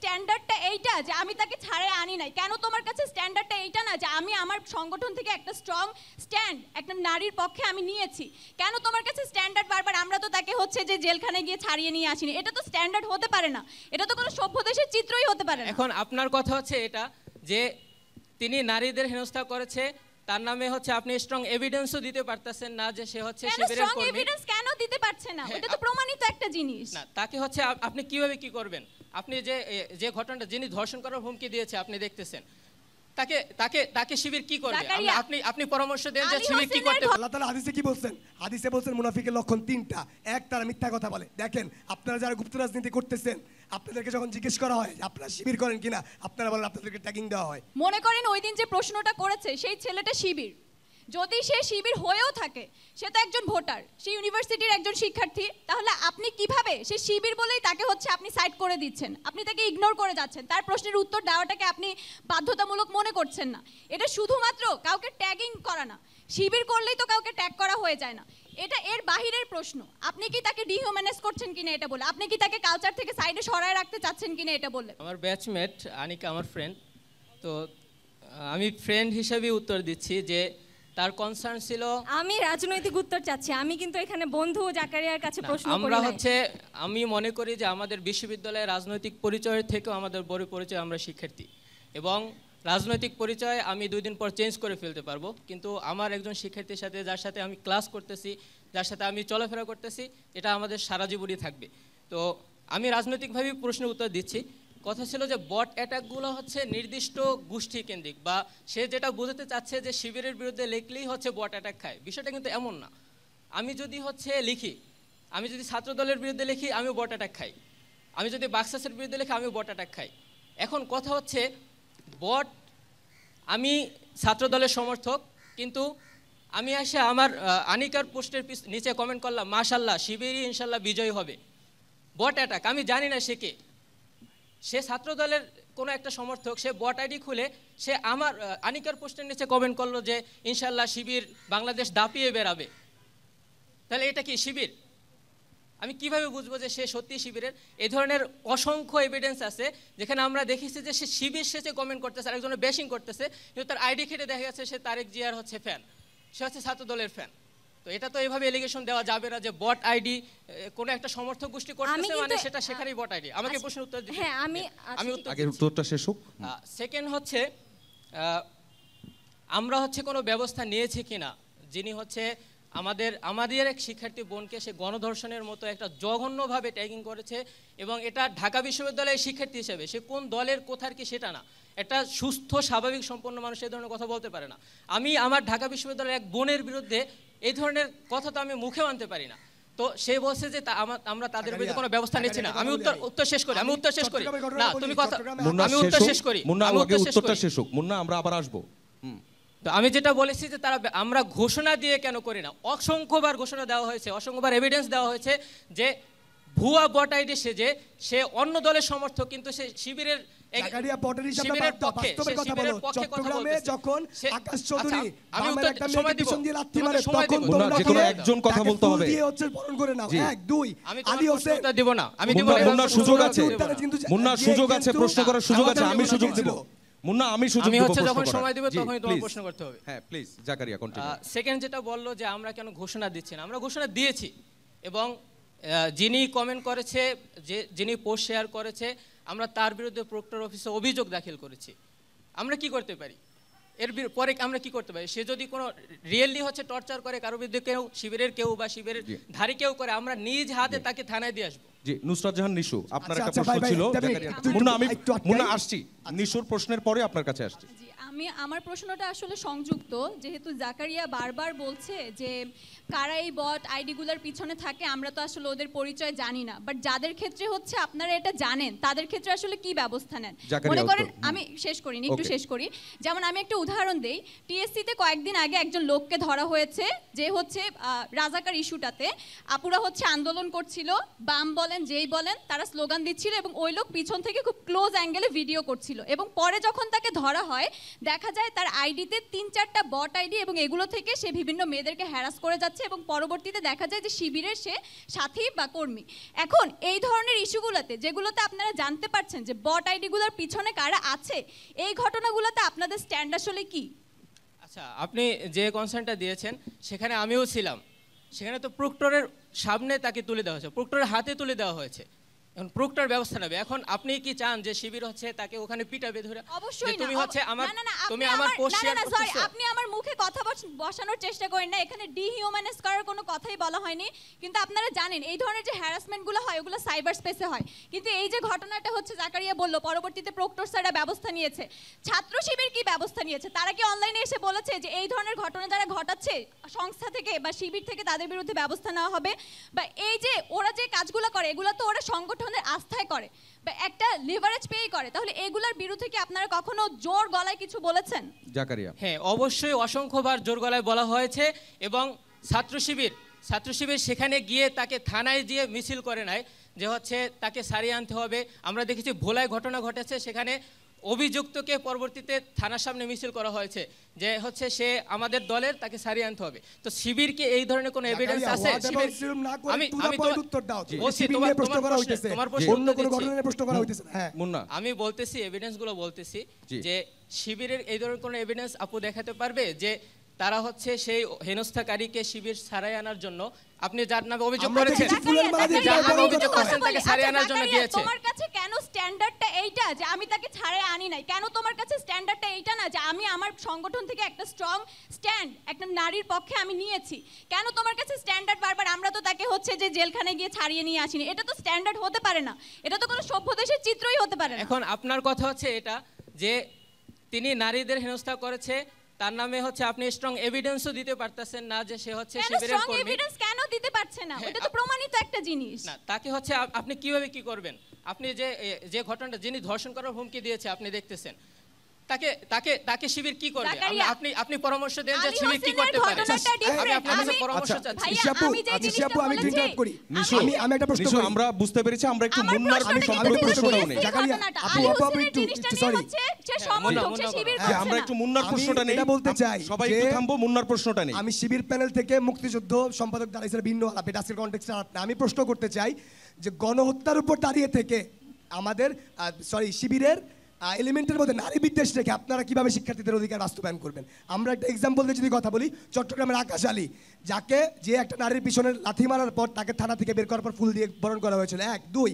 স্ট্যান্ডার্ডটা এইটা যে আমি তাকে ছাড়ে আনি নাই? কেন তোমার কাছে স্ট্যান্ডার্ডটা এইটা না যে আমি আমার সংগঠন থেকে একটা স্ট্রং স্ট্যান্ড একটা নারীর পক্ষে আমি নিয়েছি? কেন তোমার কাছে স্ট্যান্ডার্ড বারবার আমরা তো তাকে হচ্ছে যে জেলখানে গিয়ে ছাড়িয়ে নিয়ে আসিনি? এটা তো স্ট্যান্ডার্ড হতে পারে না, এটা তো কোনো সভ্য দেশের চিত্রই হতে পারে না। এখন আপনার কথা হচ্ছে এটা যে তিনি নারীদের হেনস্থা করেছে, তার নামে হচ্ছে আপনি স্ট্রং এভিডেন্সও দিতে পারতেছেন না যে সে হচ্ছে শিবিরের কর্মী। এভিডেন্স কেন দিতে পারছে না? এটা তো প্রমাণিত একটা জিনিস না, তাকে হচ্ছে আপনি কিভাবে কি করবেন? আপনি যে ঘটনাটা যিনি ধর্ষণ করার হুমকি দিয়েছে আপনি দেখতেছেন, তাকে তাকে তাকে শিবির কি করবে? আপনি পরামর্শ দেন যে শিবির কি করতে পারে? আল্লাহ তাআলা হাদিসে কি বলছেন? হাদিসে বলছেন মুনাফিকের লক্ষণ তিনটা। এক, তারা মিথ্যা কথা বলে। দেখেন আপনারা যারা গুপ্ত রাজনীতি করতেছেন, আপনাদেরকে যখন জিজ্ঞেস করা হয় আপনারা শিবির করেন কিনা, আপনারা বলেন আপনাদেরকে ট্যাগিং দেওয়া হয়। মনে করেন ওই দিন যে প্রশ্নটা করেছে সেই ছেলেটা শিবির, যদি সে শিবির হয়েও থাকে, সে তো একজন ভোটার, সে ইউনিভার্সিটির একজন শিক্ষার্থী, তাহলে আপনি কিভাবে সে শিবির বলেই তাকে হচ্ছে আপনি সাইড করে দিচ্ছেন, আপনি তাকে ইগনোর করে যাচ্ছেন, তার প্রশ্নের উত্তর দেওয়াটাকে আপনি বাধ্যতামূলক মনে করছেন না? এটা শুধুমাত্র কাউকে ট্যাগিং করা না, শিবির করলেই তো কাউকে ট্যাগ করা হয়ে যায় না, এটা এর বাহিরের প্রশ্ন। আপনি কি তাকে ডিহিউম্যানাইজ করছেন কিনা এটা বলে, আপনি কি তাকে কালচার থেকে সাইডে সরায় রাখতে চাচ্ছেন কিনা এটা বলে। আমার ব্যাচমেট আনিকা আমার ফ্রেন্ড, তো আমি ফ্রেন্ড হিসেবে উত্তর দিচ্ছি যে তার কনসার্ন ছিল। আমি রাজনৈতিক উত্তর চাচ্ছি, আমি কিন্তু এখানে বন্ধু জাকারিয়ার কাছে প্রশ্ন করি আমরা নাই। হচ্ছে আমি মনে করি যে আমাদের বিশ্ববিদ্যালয়ে রাজনৈতিক পরিচয়ের থেকেও আমাদের বড় পরিচয় আমরা শিক্ষার্থী, এবং রাজনৈতিক পরিচয় আমি 2 দিন পর চেঞ্জ করে ফেলতে পারবো, কিন্তু আমার একজন শিক্ষার্থীর সাথে যার সাথে আমি ক্লাস করতেছি, যার সাথে আমি চলাফেরা করতেছি, এটা আমাদের সারা জীবনই থাকবে। তো আমি রাজনৈতিকভাবেই প্রশ্নের উত্তর দিচ্ছি। কথা ছিল যে বট অ্যাটাকগুলো হচ্ছে নির্দিষ্ট গোষ্ঠী কেন্দ্রিক, বা সে যেটা বোঝাতে চাচ্ছে যে শিবিরের বিরুদ্ধে লিখলেই হচ্ছে বট অ্যাটাক খায়, বিষয়টা কিন্তু এমন না। আমি যদি হচ্ছে লিখি, আমি যদি ছাত্রদলের বিরুদ্ধে লিখি আমি বট অ্যাটাক খাই, আমি যদি বাক্সাসের বিরুদ্ধে লিখি আমি বট অ্যাটাক খাই। এখন কথা হচ্ছে বট, আমি ছাত্রদলের সমর্থক, কিন্তু আমি এসে আমার আনিকার পোস্টের নিচে কমেন্ট করলাম মাশাল্লাহ শিবিরই ইনশাল্লাহ বিজয়ী হবে। বট অ্যাটাক, আমি জানি না সে কে, সে ছাত্রদলের কোনো একটা সমর্থক, সে বট আইডি খুলে সে আমার আনিকার পোস্টের নিচে কমেন্ট করলো যে ইনশাল্লাহ শিবির বাংলাদেশ দাপিয়ে বেরাবে। তাহলে এটা কি শিবির? আমি কিভাবে বুঝবো যে সে সত্যি শিবিরের? এই ধরনের অসংখ্য এভিডেন্স আছে যেখানে আমরা দেখেছি যে সে শিবির শেষে কমেন্ট করতেছে, আরেকজনের ব্যাশিং করতেছে, কিন্তু তার আইডি খেটে দেখা যাচ্ছে সে তারেক জিয়ার হচ্ছে ফ্যান, সে হচ্ছে ছাত্রদলের ফ্যান। তো এটা তো এইভাবে এলিগেশন দেওয়া যাবে না যে বট আইডি কোনো একটা সমর্থক গোষ্ঠী করতেছে মানে সেটা সেখানেই বট আইডি। আমাকে প্রশ্ন উত্তর দিতে, হ্যাঁ আমি আগের উত্তরটা শেষ হোক। সেকেন্ড হচ্ছে আমরা হচ্ছে কোনো ব্যবস্থা নিয়েছি কিনা, যিনি হচ্ছে আমাদের এক শিক্ষার্থী বোনকে সে গণধর্ষণের মতো একটা জঘন্যভাবে ট্যাগিং করেছে, এবং এটা ঢাকা বিশ্ববিদ্যালয়ের শিক্ষার্থী হিসেবে সে কোন দলের কোথার কি সেটা না, একটা সুস্থ স্বাভাবিক সম্পন্ন মানুষ এই ধরনের কথা বলতে পারে না। আমি আমার ঢাকা বিশ্ববিদ্যালয়ের এক বোনের বিরুদ্ধে এই ধরনের কথা তো আমি মুখে আনতে পারি না। তো সে বলছে যে আমরা তাদের বিরুদ্ধে কোনো ব্যবস্থা নিচ্ছি না। আমি উত্তর শেষ করি না, তুমি কথা, আমি উত্তর শেষ করি। মুন্না আগে উত্তরটা শেষ হোক, মুন্না আমরা আবার আসবো। তো আমি যেটা বলেছি যে আমরা ঘোষণা দিয়ে কেন করি না, অসংখ্যবার ঘোষণা দেওয়া হয়েছে, অসংখ্যবার এভিডেন্স দেওয়া হয়েছে যে ভুয়া বট আইডি সেজে সে অন্য দলের সমর্থক, কিন্তু সে শিবিরের একজন কথা বলতে হবে। সুযোগ আছে, প্রশ্ন করার সুযোগ আছে, আমি সুযোগ দেব। মুন্না আমি হচ্ছে যখন সময় দেব তখনই তোমার প্রশ্ন করতে হবে। হ্যাঁ প্লিজ জাকারিয়া কন্টিনিউ। সেকেন্ড যেটা বললো যে আমরা কেন ঘোষণা দিচ্ছি না, আমরা ঘোষণা দিয়েছি, এবং যিনি কমেন্ট করেছে, যিনি পোস্ট শেয়ার করেছে, আমরা তার বিরুদ্ধে প্রক্টর অফিসে অভিযোগ দাখিল করেছি। আমরা কি করতে পারি এর পরে? আমরা কি করতে পারি? সে যদি কোনো রিয়েলি হচ্ছে টর্চার করে কারো বিরুদ্ধে, কেউ শিবিরের কেউ বা শিবিরের ধারী কেউ করে, আমরা নিজ হাতে তাকে থানায় দিয়ে আসবো। জি নুসরাত জাহান নিশু, আপনার একটা প্রশ্ন ছিল। মুন্না আসছি, নিশুর প্রশ্নের পরে আপনার কাছে আসছি। আমার প্রশ্নটা আসলে সংযুক্ত, যেহেতু জাকারিয়া বারবার বলছে যে কারা এই বট আইডিগুলোর পিছনে থাকে, আমরা তো আসলে ওদের পরিচয় জানি না, বাট যাদের ক্ষেত্রে হচ্ছে আপনারা এটা জানেন তাদের ক্ষেত্রে আসলে কি ব্যবস্থা নেন? মনে করেন, আমি শেষ করিনি, একটু শেষ করি। যেমন আমি একটা উদাহরণ দেই, টিএসসিতে কয়েকদিন আগে একজন লোককে ধরা হয়েছে যে হচ্ছে রাজাকার ইস্যুটাতে আপুরা হচ্ছে আন্দোলন করছিল, বাম বলেন বলেন যেই বলেন তারা স্লোগান দিচ্ছিল এবং ওই লোক পিছন থেকে খুব ক্লোজ অ্যাঙ্গেলে ভিডিও করছিল এবং পরে যখন তাকে ধরা হয় দেখা যায় তার আইডিতে 3-4টা বট আইডি এবং এগুলো থেকে সে বিভিন্ন মেয়েদেরকে হ্যারাস করে যাচ্ছে এবং পরবর্তীতে দেখা যায় যে শিবিরের সে সাথী বা কর্মী। এখন এই ধরনের ইস্যুগুলোতে যেগুলোতে আপনারা জানতে পারছেন যে বট আইডিগুলোর পিছনে কারা আছে, এই ঘটনাগুলোতে আপনাদের স্ট্যান্ড আসলে কি? আচ্ছা, আপনি যে কনসার্নটা দিয়েছেন সেখানে আমিও ছিলাম। সেখানে তো প্রক্টরের সামনে তাকে তুলে দেওয়া হয়েছে, প্রক্টরের হাতে তুলে দেওয়া হয়েছে। এখন প্রক্টর ব্যবস্থা নেবে। এখন আপনি কি চান যে শিবির হচ্ছে তাকে ওখানে পিটাবে ধরে? অবশ্যই না। তুমি হচ্ছে আমার, না, তুমি আমার পোস্ট শেয়ার সরি, করতেছো। আপনি আমার মুখে কথা বসানোর চেষ্টা করেন না। এখানে ডিহিউম্যানাইজ করার কোনো কথাই বলা হয়নি। কিন্তু আপনারা জানেন এই ধরনের যে হ্যারাসমেন্টগুলো হয় ওগুলো সাইবার স্পেসে হয়। কিন্তু এই যে ঘটনাটা হচ্ছে জাকারিয়া বলল পরবর্তীতে প্রক্টর স্যাররা ব্যবস্থা নিয়েছে। ছাত্র শিবির কি ব্যবস্থা নিয়েছে? তারা কি অনলাইনে এসে বলেছে যে এই ধরনের ঘটনা যারা ঘটাচ্ছে সংস্থা থেকে বা শিবির থেকে তাদের বিরুদ্ধে ব্যবস্থা নেওয়া হবে? বা এই যে ওরা যে কাজগুলো করে এগুলো তো ওরা সংগঠনের আস্থায় করে বা একটা লিভারেজ পেই করে, তাহলে এগুলোর বিরুদ্ধে কি আপনারা কখনো জোর গলায় কিছু বলেছেন? জাকারিয়া। হ্যাঁ, অবশ্যই অসংখ্যবার জোর গলায় বলা হয়েছে এবং ছাত্র শিবির সেখানে গিয়ে তাকে থানায় গিয়ে মিছিল করে নাই যে হচ্ছে তাকে সারিয়ে আনতে হবে। আমরা দেখেছি ভোলায় ঘটনা ঘটেছে, সেখানে অভিযুক্তকে পরবর্তীতে থানার সামনে মিছিল করা হয়েছে যে হচ্ছে সে আমাদের দলের, তাকে সারিয়ে আনতে হবে। তো শিবির কি এই ধরনের কোনো এভিডেন্স আছে? আমি বলতেছি এভিডেন্সগুলো বলতেছি যে শিবিরের এই ধরনের কোনো এভিডেন্স আপু দেখাতে পারবে যে তারা হচ্ছে সেই হেনস্থাকারীকে শিবির ছাড়াই আনার জন্য, আপনি যার নামে অভিযোগ করেছেন, তাকে ছাড়াই আনার জন্য গিয়েছে। তোমার কাছে কেন স্ট্যান্ডার্ডটা এইটা যে আমি তাকে ছাড়াই আনি নাই? কেন তোমার কাছে স্ট্যান্ডার্ডটা এইটা না যে আমি আমার সংগঠন থেকে একটা স্ট্রং স্ট্যান্ড একটা নারীর পক্ষে আমি নিয়েছি? কেন তোমার কাছে স্ট্যান্ডার্ড বারবার আমরা তো তাকে হচ্ছে যে জেলখানায় গিয়ে ছাড়িয়ে নিয়ে আসিনি? এটা তো স্ট্যান্ডার্ড হতে পারে না, এটা তো কোনো সভ্য দেশের চিত্রই হতে পারে না। এখন আপনার কথা হচ্ছে এটা যে তিনি নারীদের হেনস্থা করেছে, তার নামে হচ্ছে আপনি স্ট্রং এভিডেন্সও দিতে পারতেছেন না যে সে হচ্ছে শিবিরের কর্মী। স্ট্রং এভিডেন্স কেন দিতে পারছে না? এটা তো প্রমাণিত একটা জিনিস না, তাকে হচ্ছে আপনি কিভাবে কি করবেন? আপনি যে ঘটনাটা, যিনি ধর্ষণ করার হুমকি দিয়েছে আপনি দেখতেছেন, তাকে শিবির কি করবে? আপনি পরামর্শ দেন যে শিবির কি করতে পারে? আমি আপনার কাছে পরামর্শ চাচ্ছি। আমরা বুঝতে পেরেছি, আমরা একটু মুন্নার প্রশ্নটাও নেই। আমরা একটু মুন্নার প্রশ্নটা নেই, বলতে চাই সবাই একটু থামবো, মুন্নার প্রশ্নটা নেই। আমি শিবির প্যানেল থেকে মুক্তিযুদ্ধ সম্পাদক দাঁড়িয়েছিল ভিন্ন আলাপে ডাসের কনটেক্সটে। আমি প্রশ্ন করতে চাই যে গণহত্যার উপর দাঁড়িয়ে থেকে আমাদের শিবিরের এলিমেন্টের মধ্যে নারী বিদ্বেষ রেখে আপনারা কিভাবে শিক্ষার্থীদের অধিকার বাস্তবায়ন করবেন? আমরা একটা এক্সাম্পল দিয়ে যদি কথা বলি, চট্টগ্রামের আকাশ আলী, যে একটা নারীর পিছনে লাথি মারার পর তাকে থানা থেকে বের করার পর ফুল দিয়ে বরণ করা হয়েছিল। 1, 2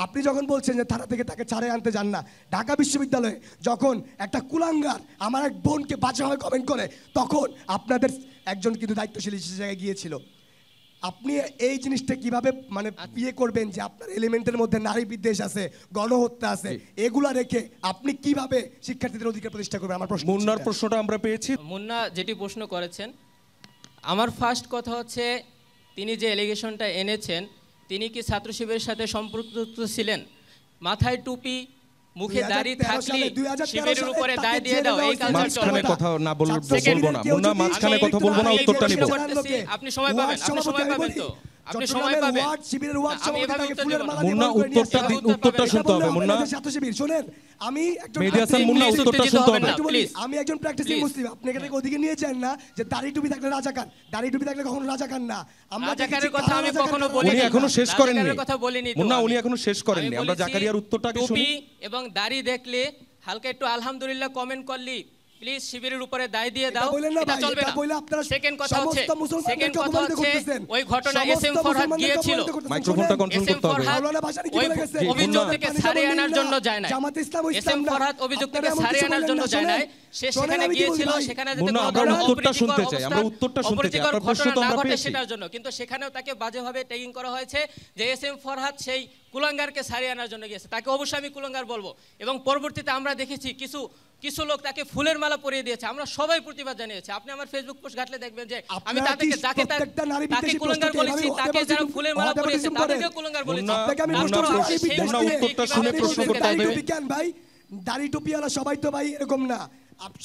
আপনি যখন বলছেন যে থানা থেকে তাকে ছাড়ে আনতে যান না, ঢাকা বিশ্ববিদ্যালয়ে যখন একটা কুলাঙ্গার আমার এক বোনকে বাজেভাবে কমেন্ট করে তখন আপনাদের একজন কিন্তু দায়িত্বশীল জায়গায় গিয়েছিল। আপনি এই জিনিসটা কিভাবে মানে বিয়ে করবেন যে আপনার এলিমেন্টের মধ্যে নারী বিদ্বেষ আছে, গণহত্যা আছে, এগুলা রেখে আপনি কিভাবে শিক্ষার্থীদের অধিকার প্রতিষ্ঠা করবেন? আমার প্রশ্ন। মুন্নার প্রশ্নটা আমরা পেয়েছি। মুন্না যেটি প্রশ্ন করেছেন, আমার ফার্স্ট কথা হচ্ছে তিনি যে এলিগেশনটা এনেছেন তিনি কি ছাত্র শিবিরের সাথে সম্পৃক্ত ছিলেন? মাথায় টুপি, মুখে দাড়ি থাকলে শিবিরের উপরে দায় দিয়ে দাও, এই কালচার চলবে না। কথা না বলবো না মুন্না, মাঝখানে কথা বলবো না, উত্তরটা নিব। আপনি সময় পাবেন তো, আপনি সময় পাবেন। মুন্না উত্তরটা শুনতে হবে। মুন্না শুনেন, আমি উত্তরটা শুনতে হবে। আমি একজন প্র্যাকটিসিং মুসলিম। আপনি এখানে ওদিকে নিয়ে যান না যে দাড়ি টুপি থাকলে রাজাকার, দাড়ি টুপি থাকলে কখনো রাজাকার না। আমরা রাজাকারের কথা আমি কখনো বলিনি, উনি এখনো শেষ করেননি কথা বলিনি মুন্না, উনি এখনো শেষ করেননি। আমরা জাকারিয়ার উত্তরটাকে শুনি। টুপি এবং দাড়ি দেখলে হালকা একটু আলহামদুলিল্লাহ কমেন্ট করলি প্লিজ শিবিরের উপরে দায় দিয়ে দাও, এটা চলবে না। সেকেন্ড কথা হচ্ছে ওই ঘটনা এসএম ফরহাদ গিয়েছিল, মাইক্রোফোনটা কন্ট্রোল করতে হবে। অভিযুক্তকে ছাড়িয়ে আনার জন্য যায় না, এসএম ফরহাদ অভিযুক্তকে ছাড়িয়ে আনার জন্য যায় না, সে সেখানে গিয়েছিল, সেখানে যাতে কোনো ধরনের উত্তরটা শুনতে চাই, আমরা উত্তরটা শুনতে চাই। আপনার প্রশ্ন তো আমরা পেয়েছি সেটার জন্য, কিন্তু সেখানেও তাকে বাজেভাবে ট্যাগিং করা হয়েছে যে এসএম ফরহাদ সেই কুলাঙ্গারকে ছাড়িয়ে আনার জন্য গিয়েছে। তাকে অবশ্যই আমি কুলাঙ্গার বলবো। এবং পরবর্তীতে আমরা দেখেছি কিছু লোক তাকে ফুলের মালা পরিয়ে দিয়েছে, আমরা সবাই প্রতিবাদ জানিয়েছি। আপনি আমার ফেসবুক পোস্ট ঘাটলে দেখবেন যে আমি তাকে কুলাঙ্গার বলেছি, তাকে যারা ফুলের মালা পরিয়েছে তাদেরকে কুলাঙ্গার বলেছি। উত্তরটা শুনে প্রশ্ন করতে হবে। দাড়ি টুপিওয়ালা সবাই তো ভাই এরকম না,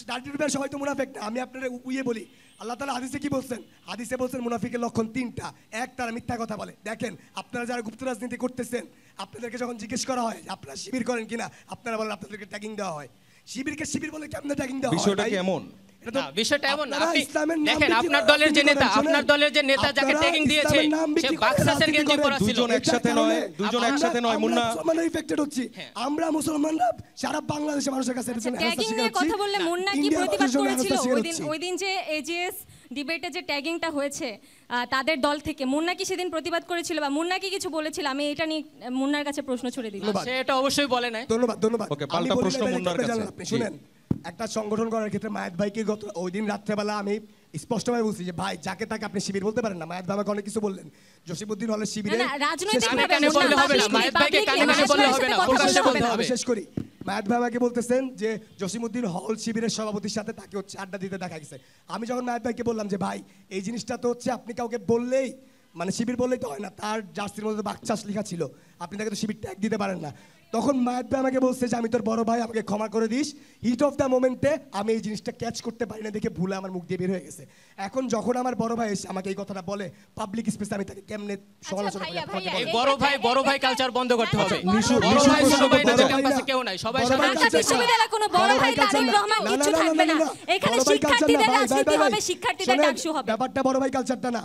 দাড়ি টুপিওয়ালা সবাই তো মুনাফিক না। আমি আপনার বলি, আল্লাহ তাআলা হাদিসে কি বলছেন? হাদিসে বলছেন মুনাফিকের লক্ষণ 3টা। এক, তারা মিথ্যা কথা বলে। দেখেন আপনারা যারা গুপ্ত রাজনীতি করতেছেন, আপনাদেরকে যখন জিজ্ঞেস করা হয় আপনারা শিবির করেন কিনা, আপনারা বলেন আপনাদেরকে ট্যাগিং দেওয়া হয়। শিবিরকে শিবির বলে কেমনে ট্যাগিং দেওয়া হয়? বিষয়টা কি এমন? বিষয়টা এমন না। আপনি দেখেন আপনার দলের যে নেতা যাকে ট্যাগিং দিয়েছে সে বাক্সাসের গেঞ্জি পরা ছিল। দুজন একসাথে নয় মুন্না। মুসলমানরা ইফেক্টেড হচ্ছি, আমরা মুসলমানরা সারা বাংলাদেশের মানুষের কাছে ট্যাগিং এর কথা বললে মুন্না কি প্রতিবাদ করেছিল ওই দিন যে এজিএস ডিবেটে যে ট্যাগিংটা হয়েছে তাদের দল থেকে? মুন্না কি সেদিন প্রতিবাদ করেছিল বা মুন্না কি কিছু বলেছিল? আমি এটা নিয়ে মুন্নার কাছে প্রশ্ন ছুড়ে দিই। সে এটা অবশ্যই বলে নাই। ধন্যবাদ। ওকে, পাল্টা প্রশ্ন মুন্নার কাছে। আপনি শুনেন, একটা সংগঠন করার ক্ষেত্রে মায়াত ভাইকে গত ওই দিন রাত্রেবেলা আমি স্পষ্টভাবে বলছি যে ভাই যাকে তাকে আপনি শিবির বলতে পারেন না। মায়াত ভাই আমাকে অনেক কিছু বললেন। জসিমউদ্দিন হলে শিবিরে শেষ করি। মায়াত ভাই আমাকে বলতেছেন যে জসিমউদ্দিন হল শিবিরের সভাপতির সাথে তাকে হচ্ছে আড্ডা দিতে দেখা গেছে। আমি যখন মায়াত ভাইকে বললাম যে ভাই এই জিনিসটা তো হচ্ছে আপনি কাউকে বললেই মানে শিবির বললেই তো হয় না, তার জার্সির মধ্যে বাকচাষ লেখা ছিল, আপনি তাকে তো শিবির ট্যাগ দিতে পারেন না। তখন মায়াত ভাই আমাকে বলছে যে আমি তোর বড় ভাই, আমাকে ক্ষমা করে দিস। হিট অফ দ্য মোমেন্টে আমি এই জিনিসটা ক্যাচ করতে পারি না দেখে ভুলে আমার মুখ দিয়ে বের হয়ে গেছে। এখন যখন আমার বড় ভাই এসে আমাকে এই কথাটা বলে পাবলিক স্পেসে, আমি তাকে কেমনে সমালোচনা করি? বড় ভাই কালচার বন্ধ করতে হবে। নিশু ক্যাম্পাসে কেউ নাই, সবাই বিশ্ববিদ্যালয়ে কোনো বড় ভাই তারেক রহমান কিছু থাকবে না। এখানে শিক্ষার্থীদের রাজনীতি হবে, শিক্ষার্থীদের ডাকসু হবে। ব্যাপারটা বড় ভাই কালচারটা না।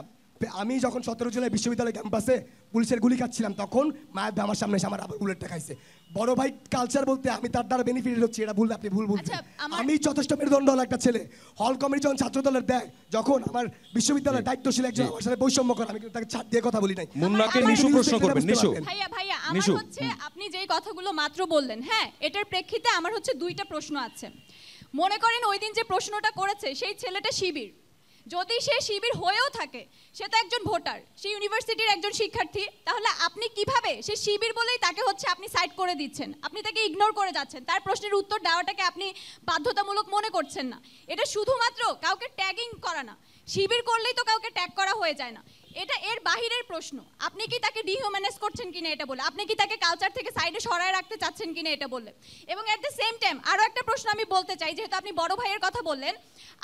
আমি যখন 17 জুলাই বিশ্ববিদ্যালয় ক্যাম্পাসে পুলিশের গুলি খাচ্ছিলাম তখন মায়ের ভাই আমার সামনে এসে আমার আবার বুলেটটা খাইছে। বড় ভাই কালচার বলতে আমি তার দ্বারা বেনিফিটেড হচ্ছি, এটা ভুল, আপনি ভুল বলছেন। আমি যথেষ্ট মেরুদণ্ড হল একটা ছেলে। হল কমিটি যখন ছাত্র দলের দেয়, যখন আমার বিশ্ববিদ্যালয়ের দায়িত্বশীল একজন আমার সাথে বৈষম্য করে, আমি কিন্তু তাকে ছাড় দিয়ে কথা বলি নাই। মুন্নাকে নিশু প্রশ্ন করবেন। নিশু ভাইয়া আমার হচ্ছে আপনি যেই কথাগুলো মাত্র বললেন, হ্যাঁ এটার প্রেক্ষিতে আমার হচ্ছে 2টা প্রশ্ন আছে। মনে করেন ওই দিন যে প্রশ্নটা করেছে সেই ছেলেটা শিবির, যদি সে শিবির হয়েও থাকে, সে তো একজন ভোটার, সে ইউনিভার্সিটির একজন শিক্ষার্থী, তাহলে আপনি কিভাবে সে শিবির বলেই তাকে হচ্ছে আপনি সাইড করে দিচ্ছেন, আপনি তাকে ইগনোর করে যাচ্ছেন, তার প্রশ্নের উত্তর দেওয়াটাকে আপনি বাধ্যতামূলক মনে করছেন না? এটা শুধুমাত্র কাউকে ট্যাগিং করা না, শিবির করলেই তো কাউকে ট্যাগ করা হয়ে যায় না, এটা এর বাহিরের প্রশ্ন। আপনি কি তাকে ডিহিউম্যানাইজ করছেন কিনা এটা বলে, আপনি কি তাকে কালচার থেকে সাইডে সরায় রাখতে চাচ্ছেন কিনা এটা বলে। এবং এট দ্য সেম টাইম আরও একটা প্রশ্ন আমি বলতে চাই, যেহেতু আপনি বড় ভাইয়ের কথা বললেন,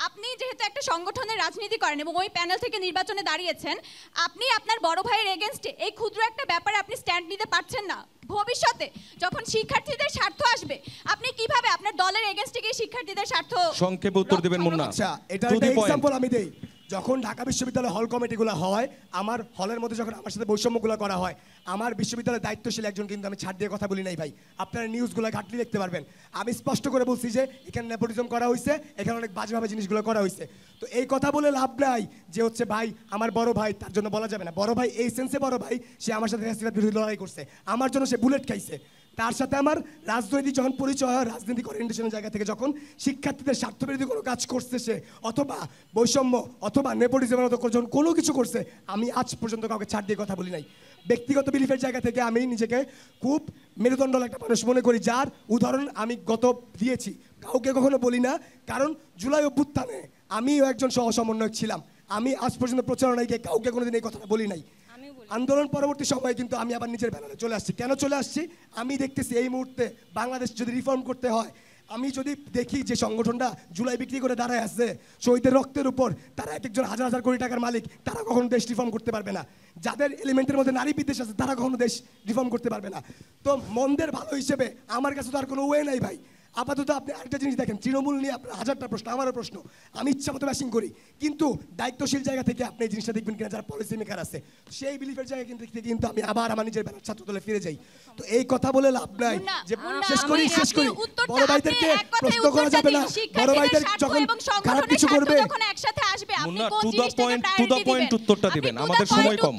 আপনি যেহেতু একটা সংগঠনের রাজনীতি করেন এবং ওই প্যানেল থেকে নির্বাচনে দাঁড়িয়েছেন, আপনি আপনার বড় ভাইয়ের এগেনস্টে এই ক্ষুদ্র একটা ব্যাপারে আপনি স্ট্যান্ড নিতে পারছেন না। ভবিষ্যতে যখন শিক্ষার্থীদের স্বার্থ আসবে, আপনি কিভাবে আপনার দলের এগেনস্টে গিয়ে শিক্ষার্থীদের স্বার্থ? সংক্ষেপে উত্তর দিবেন মুন্না। আচ্ছা, এটা একটা एग्जांपल আমি দেই। যখন ঢাকা বিশ্ববিদ্যালয় হল কমিটিগুলো হয়, আমার হলের মধ্যে যখন আমার সাথে বৈষম্যগুলো করা হয়, আমার বিশ্ববিদ্যালয়ের দায়িত্বশীল একজন কিন্তু আমি ছাড় দিয়ে কথা বলি নাই ভাই। আপনারা নিউজগুলো ঘাটলি দেখতে পারবেন। আমি স্পষ্ট করে বলছি যে এখানে নেপোটিজম করা হয়েছে, এখানে অনেক বাজেভাবে জিনিসগুলো করা হয়েছে। তো এই কথা বলে লাভ নাই যে হচ্ছে ভাই আমার বড় ভাই, তার জন্য বলা যাবে না। বড় ভাই এই সেন্সে বড় ভাই, সে আমার সাথে ফ্যাসিবাদ বিরোধী লড়াই করছে, আমার জন্য সে বুলেট খাইছে। তার সাথে আমার রাজনৈতিক যখন পরিচয় হয়, রাজনৈতিক ওরিয়েন্টেশনের জায়গা থেকে যখন শিক্ষার্থীদের স্বার্থবিরোধী কোনো কাজ করছে সে, অথবা বৈষম্য অথবা নেপোটিজমের মতো যখন কোনো কিছু করছে, আমি আজ পর্যন্ত কাউকে ছাড় দিয়ে কথা বলি নাই। ব্যক্তিগত বিলিফের জায়গা থেকে আমি নিজেকে খুব মেরুদণ্ড একটা মানুষ মনে করি, যার উদাহরণ আমি গত দিয়েছি, কাউকে কখনো বলি না। কারণ জুলাই অভ্যুত্থানে আমিও একজন সহ সমন্বয়ক ছিলাম, আমি আজ পর্যন্ত প্রচারণায় গিয়ে কাউকে কোনোদিন এই কথাটা বলি নাই। আন্দোলন পরবর্তী সময়ে কিন্তু আমি আবার নিজের ব্যানারে চলে আসছি। কেন চলে আসছি? আমি দেখতেছি এই মুহূর্তে বাংলাদেশ যদি রিফর্ম করতে হয়, আমি যদি দেখি যে সংগঠনটা জুলাই বিক্রি করে দাঁড়ায় আসছে শহীদের রক্তের উপর, তারা এক একজন হাজার হাজার কোটি টাকার মালিক, তারা কখনো দেশ রিফর্ম করতে পারবে না। যাদের এলিমেন্টের মধ্যে নারী বিদ্বেষ আছে, তারা কখনো দেশ রিফর্ম করতে পারবে না। তো মন্দের ভালো হিসেবে আমার কাছে তো আর কোনো ওয়ে নাই ভাই। আপাতত আপনি আরেকটা জিনিস দেখেন, তৃণমূল নিয়ে আপনার হাজারটা প্রশ্ন, আমারও প্রশ্ন, আমি ইচ্ছা মতো ব্যাশিং করি, কিন্তু দায়িত্বশীল জায়গা থেকে আপনি এই জিনিসটা দেখবেন কিনা যারা পলিসি মেকার আছে, সেই বিলিফের জায়গা কিন্তু আমি আবার আমার নিজের ব্যানার ছাত্র দলে ফিরে যাই। তো এই কথা বলে লাভ নাই যে শেষ করি বড় ভাইদেরকে প্রশ্ন করা যাবে না। বড় ভাইদের যখন খারাপ কিছু করবে যখন একসাথে আসবে, আপনি কোন টু দ্য পয়েন্ট উত্তরটা দিবেন, আমাদের সময় কম।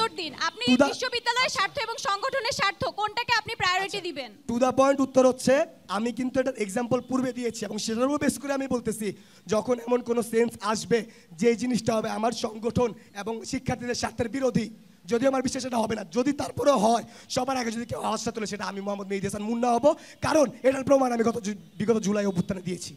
আপনি বিশ্ববিদ্যালয়ের স্বার্থ এবং সংগঠনের স্বার্থ কোনটাকে আপনি প্রায়োরিটি দিবেন? টু দ্য পয়েন্ট উত্তর হচ্ছে, আমি কিন্তু এটার এক্সাম্পল পূর্বে দিয়েছি এবং সেটার উপর বেস করে আমি বলতেছি, যখন এমন কোনো সেন্স আসবে যে জিনিসটা হবে আমার সংগঠন এবং শিক্ষার্থীদের স্বার্থের বিরোধী, যদিও আমার বিশ্বাস এটা হবে না, যদি তারপরেও হয়, সবার আগে যদি কেউ আওয়াজটা তোলে সেটা আমি মোহাম্মদ মেহেদী হাসান মুন্না হব, কারণ এটার প্রমাণ আমি বিগত জুলাই অভ্যুত্থানে দিয়েছি।